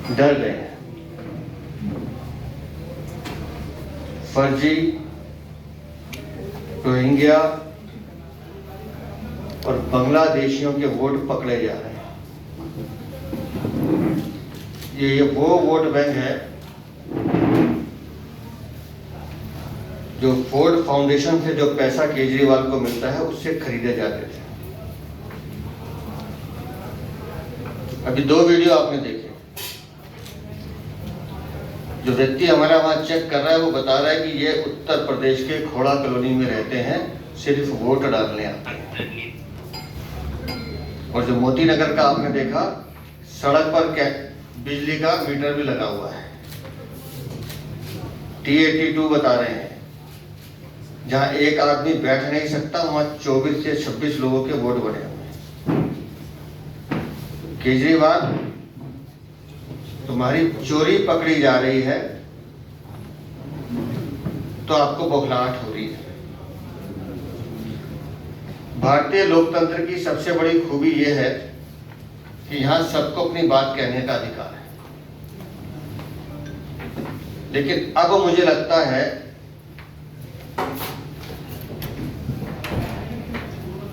डर गए हैं। फर्जी रोहिंग्या और बांग्लादेशियों के वोट पकड़े जा रहे हैं। ये वो वोट बैंक है जो फोर्ड फाउंडेशन से जो पैसा केजरीवाल को मिलता है उससे खरीदे जाते थे। अभी 2 वीडियो आपने देखे। जो व्यक्ति हमारा वहां चेक कर रहा है वो बता रहा है कि ये उत्तर प्रदेश के खोड़ा कॉलोनी में रहते हैं, सिर्फ वोट डालने आते हैं। और जो मोती नगर का आपने देखा, सड़क पर बिजली का मीटर भी लगा हुआ है। T82 बता रहे हैं, जहां एक आदमी बैठ नहीं सकता वहां 24 से 26 लोगों के वोट बने हुए हैं। केजरीवाल, तुम्हारी चोरी पकड़ी जा रही है तो आपको बौखलाहट हो रही है। भारतीय लोकतंत्र की सबसे बड़ी खूबी यह है कि यहां सबको अपनी बात कहने का अधिकार है। लेकिन अब मुझे लगता है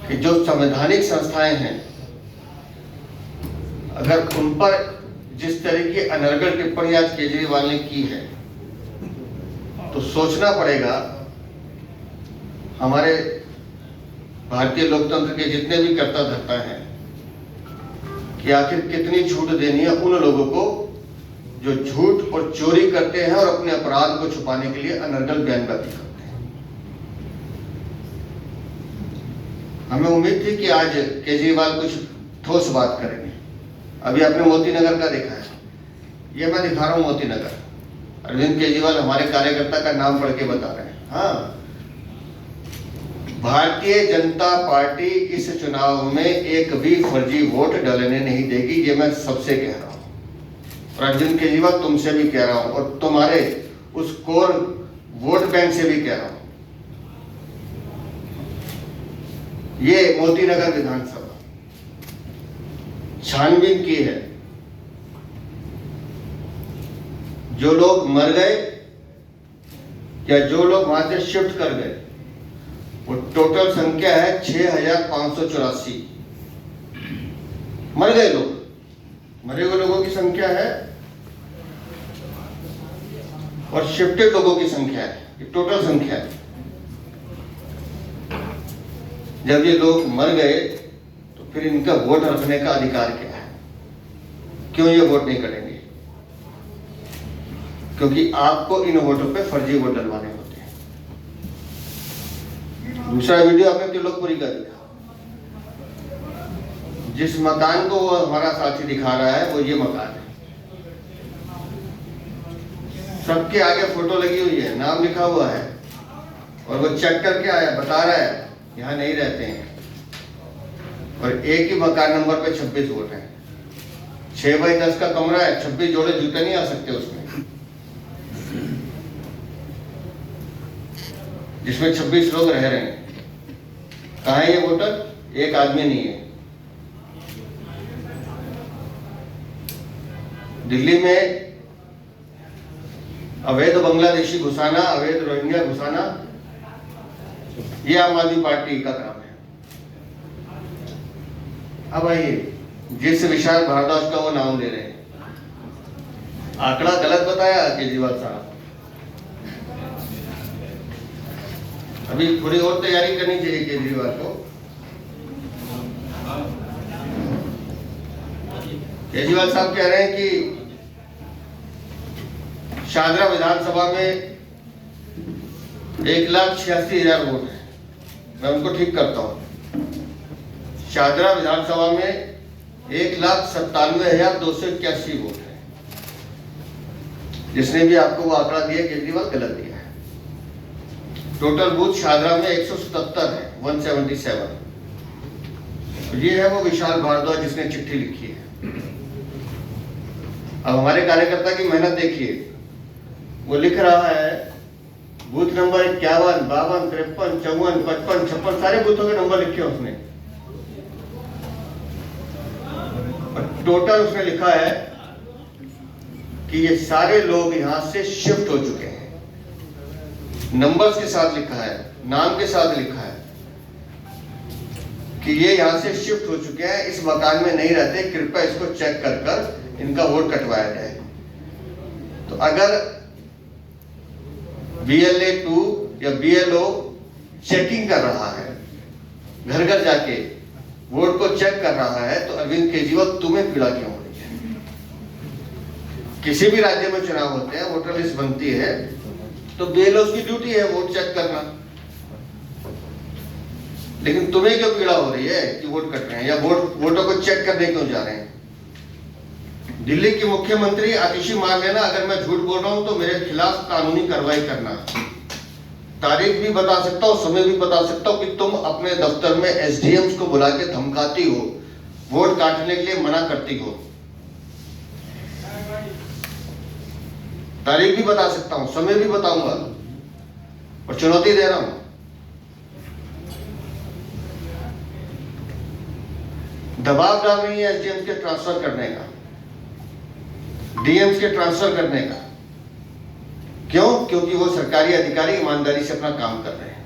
कि जो संवैधानिक संस्थाएं हैं, अगर उन पर जिस तरह की अनर्गल टिप्पणी आज केजरीवाल ने की है तो सोचना पड़ेगा हमारे भारतीय लोकतंत्र के जितने भी कर्ता धर्ता हैं कि आखिर कितनी छूट देनी है उन लोगों को जो झूठ और चोरी करते हैं और अपने अपराध को छुपाने के लिए अनर्गल बयानबाजी करते हैं। हमें उम्मीद थी कि आज केजरीवाल कुछ ठोस बात करेंगे। अभी आपने मोती नगर का देखा है, ये मैं दिखा रहा हूं मोती नगर। अरविंद केजरीवाल हमारे कार्यकर्ता का नाम पढ़ के बता रहे हैं। हाँ, भारतीय जनता पार्टी इस चुनाव में एक भी फर्जी वोट डालने नहीं देगी, ये मैं सबसे कह रहा हूं। और अरविंद केजरीवाल, तुमसे भी कह रहा हूं और तुम्हारे उस कोर वोट बैंक से भी कह रहा हूं। ये मोती नगर विधानसभा छानबीन की है। जो लोग मर गए या जो लोग वहां से शिफ्ट कर गए, वो टोटल संख्या है 6584। मर गए लोग, मरे हुए लोगों की संख्या है और शिफ्टेड लोगों की संख्या है, ये टोटल संख्या है। जब ये लोग मर गए तो फिर इनका वोट रखने का अधिकार क्या है? क्यों ये वोट नहीं करेंगे? क्योंकि आपको इन वोटों पे फर्जी वोट डलवाने होते हैं। दूसरा वीडियो आपने त्रिलोकपुरी का दिखा। जिस मकान को वो हमारा साथी दिखा रहा है वो ये मकान है। सबके आगे फोटो लगी हुई है, नाम लिखा हुआ है और वो चेक करके आया, बता रहा है यहां नहीं रहते हैं। और एक ही मकान नंबर पे 26 वोट हैं। 6x10 का कमरा है, 26 जोड़े जूते नहीं आ सकते उसमें, जिसमें 26 लोग रह रहे हैं। कहाँ है ये वोटर? एक आदमी नहीं है। दिल्ली में अवैध बांग्लादेशी घुसाना, अवैध रोहिंग्या घुसाना, ये आम आदमी पार्टी का काम है। अब आइए, जिस विशाल भारद्वाज का वो नाम ले रहे हैं, आंकड़ा गलत बताया केजरीवाल साहब। अभी थोड़ी और तैयारी करनी चाहिए केजरीवाल को। केजरीवाल साहब कह रहे हैं कि शाहदरा विधानसभा में 1,86,000 वोट है। मैं उनको ठीक करता हूं। शाहदरा विधानसभा में 1,97,281 वोट है। जिसने भी आपको वो आंकड़ा दिया केजरीवाल गलत दिया है। टोटल बूथ शाहदरा में 177 है, 177। ये है वो विशाल भारद्वाज जिसने चिट्ठी लिखी है। अब हमारे कार्यकर्ता की मेहनत देखिए, वो लिख रहा है बूथ नंबर 51, 52, 53, 54, 55, 56 सारे बूथों के नंबर लिखे उसने। और टोटल उसने लिखा है कि ये सारे लोग यहाँ से शिफ्ट हो चुके हैं। नंबर्स के साथ लिखा है, नाम के साथ लिखा है कि ये यहाँ से शिफ्ट हो चुके हैं, इस मकान में नहीं रहते, कृपया इसको चेक कर कर इनका वोट कटवाया जाए। तो अगर BLA 2 या BLO चेकिंग कर रहा है, घर घर जाके वोट को चेक कर रहा है, तो अरविंद केजरीवाल तुम्हें पीड़ा क्यों हो रही है? किसी भी राज्य में चुनाव होते हैं, वोटर लिस्ट बनती है, तो BLO की ड्यूटी है वोट चेक करना, लेकिन तुम्हें क्यों पीड़ा हो रही है कि वोट कट रहे हैं या वोटों को चेक करने क्यों जा रहे हैं? दिल्ली की मुख्यमंत्री आतिशी मान लेना, अगर मैं झूठ बोल रहा हूं तो मेरे खिलाफ कानूनी कार्रवाई करना। तारीख भी बता सकता हूं, समय भी बता सकता हूं कि तुम अपने दफ्तर में SDMs को बुला के धमकाती हो, वोट काटने के लिए मना करती हो। तारीख भी बता सकता हूं, समय भी बताऊंगा और चुनौती दे रहा हूं। दबाव डाल रही है SDMs के ट्रांसफर करने का, DMs के ट्रांसफर करने का। क्यों? क्योंकि वो सरकारी अधिकारी ईमानदारी से अपना काम कर रहे हैं।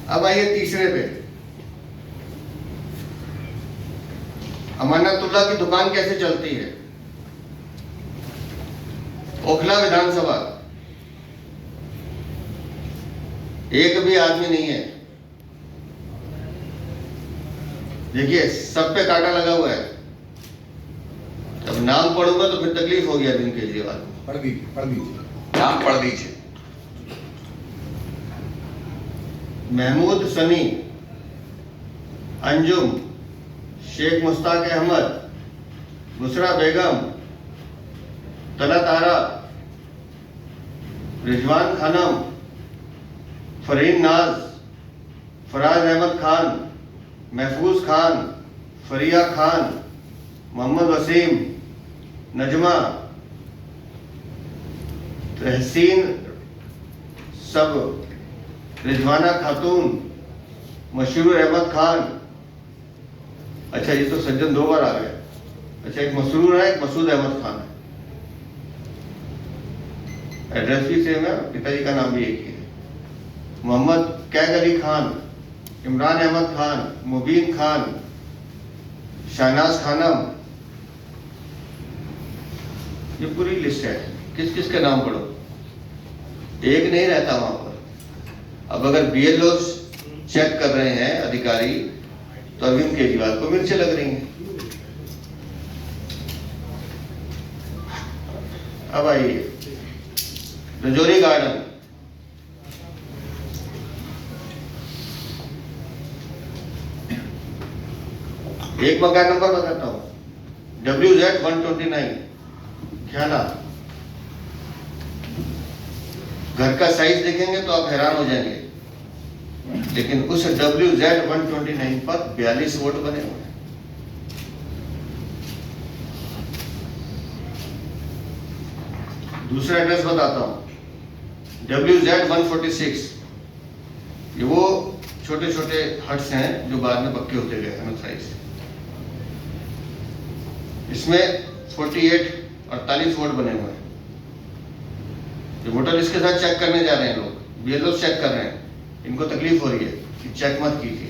अब आइए तीसरे पे, अमानतुल्लाह की दुकान कैसे चलती है? ओखला विधानसभा, एक भी आदमी नहीं है। देखिए सब पे कांटा लगा हुआ है। जब नाम पढ़ूंगा तो फिर तकलीफ होगी अरविंद केजरीवाल को। पढ़ दीजिए, नाम पढ़ दीजिए। महमूद सनी, अंजुम, शेख मुश्ताक अहमद, बुसरा बेगम, तलत आरा, रिजवान खानम, फरीन नाज, फराज अहमद खान, महफूज खान, फरिया खान, मोहम्मद वसीम, नजमा, तहसीन सब, रिजवाना खातून, मशरूर अहमद खान। अच्छा ये तो सज्जन 2 बार आ गए। अच्छा एक मसरूर है, एक मसूद अहमद खान है। एड्रेस भी सेम है, पिताजी का नाम भी एक ही है। मोहम्मद कैग अली खान, इमरान अहमद खान, मुबीन खान, शहनाज खानम। ये पूरी लिस्ट है, किस किस के नाम पढ़ो, एक नहीं रहता वहां पर। अब अगर BLO चेक कर रहे हैं अधिकारी, तो अरविंद केजरीवाल को मिर्चें लग रही हैं। अब आइए रजौरी गार्डन, एक मकान नंबर बताता हूं, WZ 129 ख्याला। घर का साइज देखेंगे तो आप हैरान हो जाएंगे, लेकिन उस WZ 129 पर 42 वोट बने हुए हैं। दूसरा एड्रेस बताता हूं, WZ 146। ये वो छोटे छोटे हट्स हैं जो बाद में पक्के होते गए अनुसाइज। इसमें 48 वोट बने हुए हैं। जो वोटर लिस्ट के साथ चेक करने जा रहे हैं लोग, BLO चेक कर रहे हैं, इनको तकलीफ हो रही है कि चेक मत कीजिए।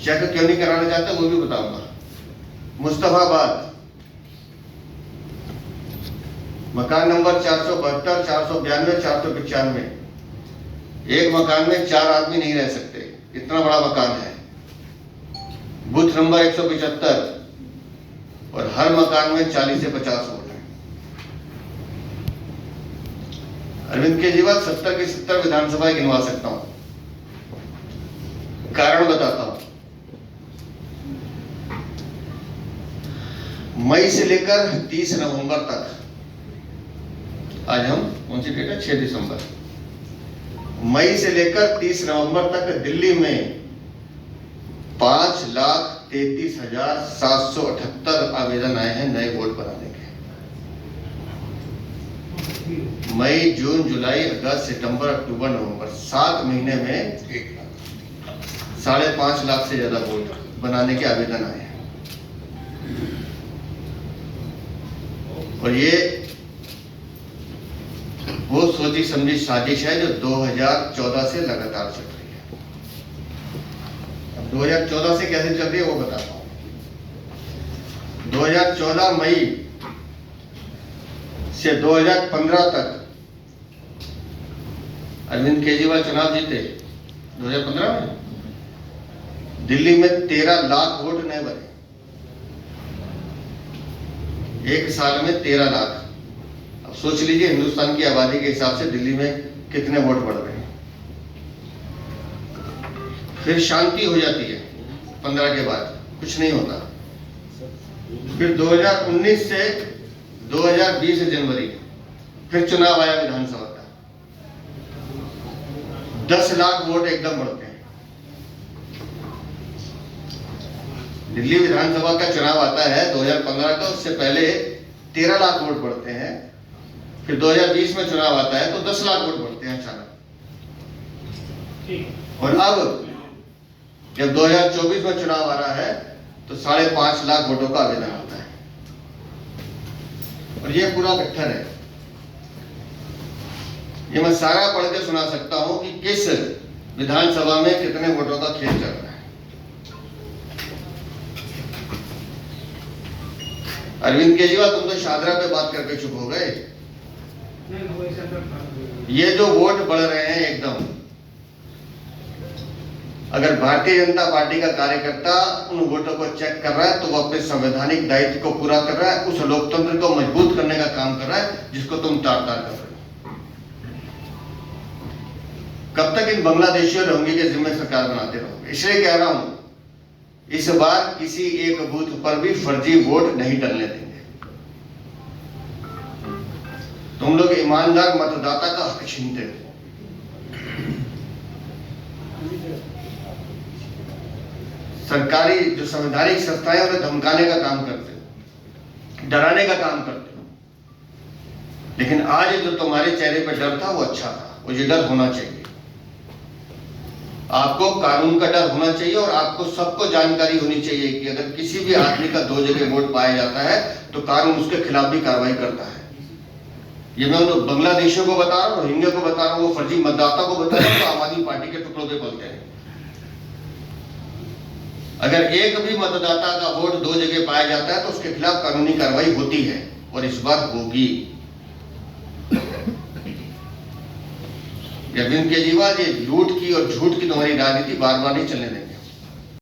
चेक क्यों नहीं कराना चाहते वो भी बताऊंगा। मुस्तफाबाद, मकान नंबर 472, 492, 495। एक मकान में 4 आदमी नहीं रह सकते, इतना बड़ा मकान है। बूथ नंबर 175 और हर मकान में 40 से 50 वोट हैं। अरविंद केजरीवाल 70 की 70 विधानसभा गिनवा सकता हूं। कारण बताता हूं। मई से लेकर 30 नवंबर तक, आज हम कौन सी डेट है, 6 दिसंबर, मई से लेकर 30 नवंबर तक दिल्ली में 5,33,778 आवेदन आए हैं नए वोट बनाने के। मई, जून, जुलाई, अगस्त, सितंबर, अक्टूबर, नवंबर, 7 महीने में 1,5 लाख से ज्यादा वोट बनाने के आवेदन आए हैं। और ये वो सोची समझी साजिश है जो 2014 से लगातार चल रही है। अब 2014 से कैसे चल रही है वो बताता हूं। 2014 मई से 2015 तक अरविंद केजरीवाल चुनाव जीते। 2015 में दिल्ली में 13 लाख वोट नए बने, एक साल में 13 लाख। अब सोच लीजिए हिंदुस्तान की आबादी के हिसाब से दिल्ली में कितने वोट बढ़ रहे हैं। फिर शांति हो जाती है 15 के बाद, कुछ नहीं होता। फिर 2019 से 2020 जनवरी फिर चुनाव आया विधानसभा का, 10 लाख वोट एकदम बढ़ते हैं। दिल्ली विधानसभा का चुनाव आता है 2015 का, उससे पहले 13 लाख वोट बढ़ते हैं। फिर 2020 में चुनाव आता है तो 10 लाख वोट बढ़ते हैं अचानक। और अब जब 2024 में चुनाव आ रहा है तो 5.5 लाख वोटों का आवेदन आता है। और ये पूरा गठर है। ये मैं सारा पढ़ के सुना सकता हूं कि किस विधानसभा में कितने वोटों का खेल चल रहा है। अरविंद केजरीवाल, तुम तो शादरा पे बात करके चुप हो गए। ये जो वोट बढ़ रहे हैं एकदम, अगर भारतीय जनता पार्टी का कार्यकर्ता उन वोटों को चेक कर रहा है तो वो अपने संवैधानिक दायित्व को पूरा कर रहा है, उस लोकतंत्र को मजबूत करने का काम कर रहा है जिसको तुम तार तार कर रहे हो। कब तक इन बांग्लादेशियों रोहिंग्या के जिम्मे सरकार बनाते रहोगे? इसलिए कह रहा हूं, इस बार किसी एक बूथ पर भी फर्जी वोट नहीं डलने देंगे। तुम लोग ईमानदार मतदाता का हक छीनते हो। सरकारी जो संवैधानिक संस्थाएं उन्हें धमकाने का काम करते हो, डराने का काम करते हो। लेकिन आज जो तुम्हारे चेहरे पर डर था वो अच्छा था, वो ये डर होना चाहिए। आपको कानून का डर होना चाहिए और आपको सबको जानकारी होनी चाहिए कि अगर किसी भी आदमी का 2 जगह वोट पाया जाता है तो कानून उसके खिलाफ भी कार्रवाई करता है। ये मैं उन बांग्लादेशियों को बता रहा हूँ, रोहिंग्या को बता रहा हूँ, वो फर्जी मतदाता को बता रहा हूँ, तो आम आदमी पार्टी के टुकड़ों पे पलते हैं। अगर एक भी मतदाता का वोट 2 जगह पाया जाता है तो उसके खिलाफ कानूनी कार्रवाई होती है और इस बार होगी। अरविंद केजरीवाल, ये लूट की और झूठ की तुम्हारी राजनीति बार बार नहीं चलने देंगे।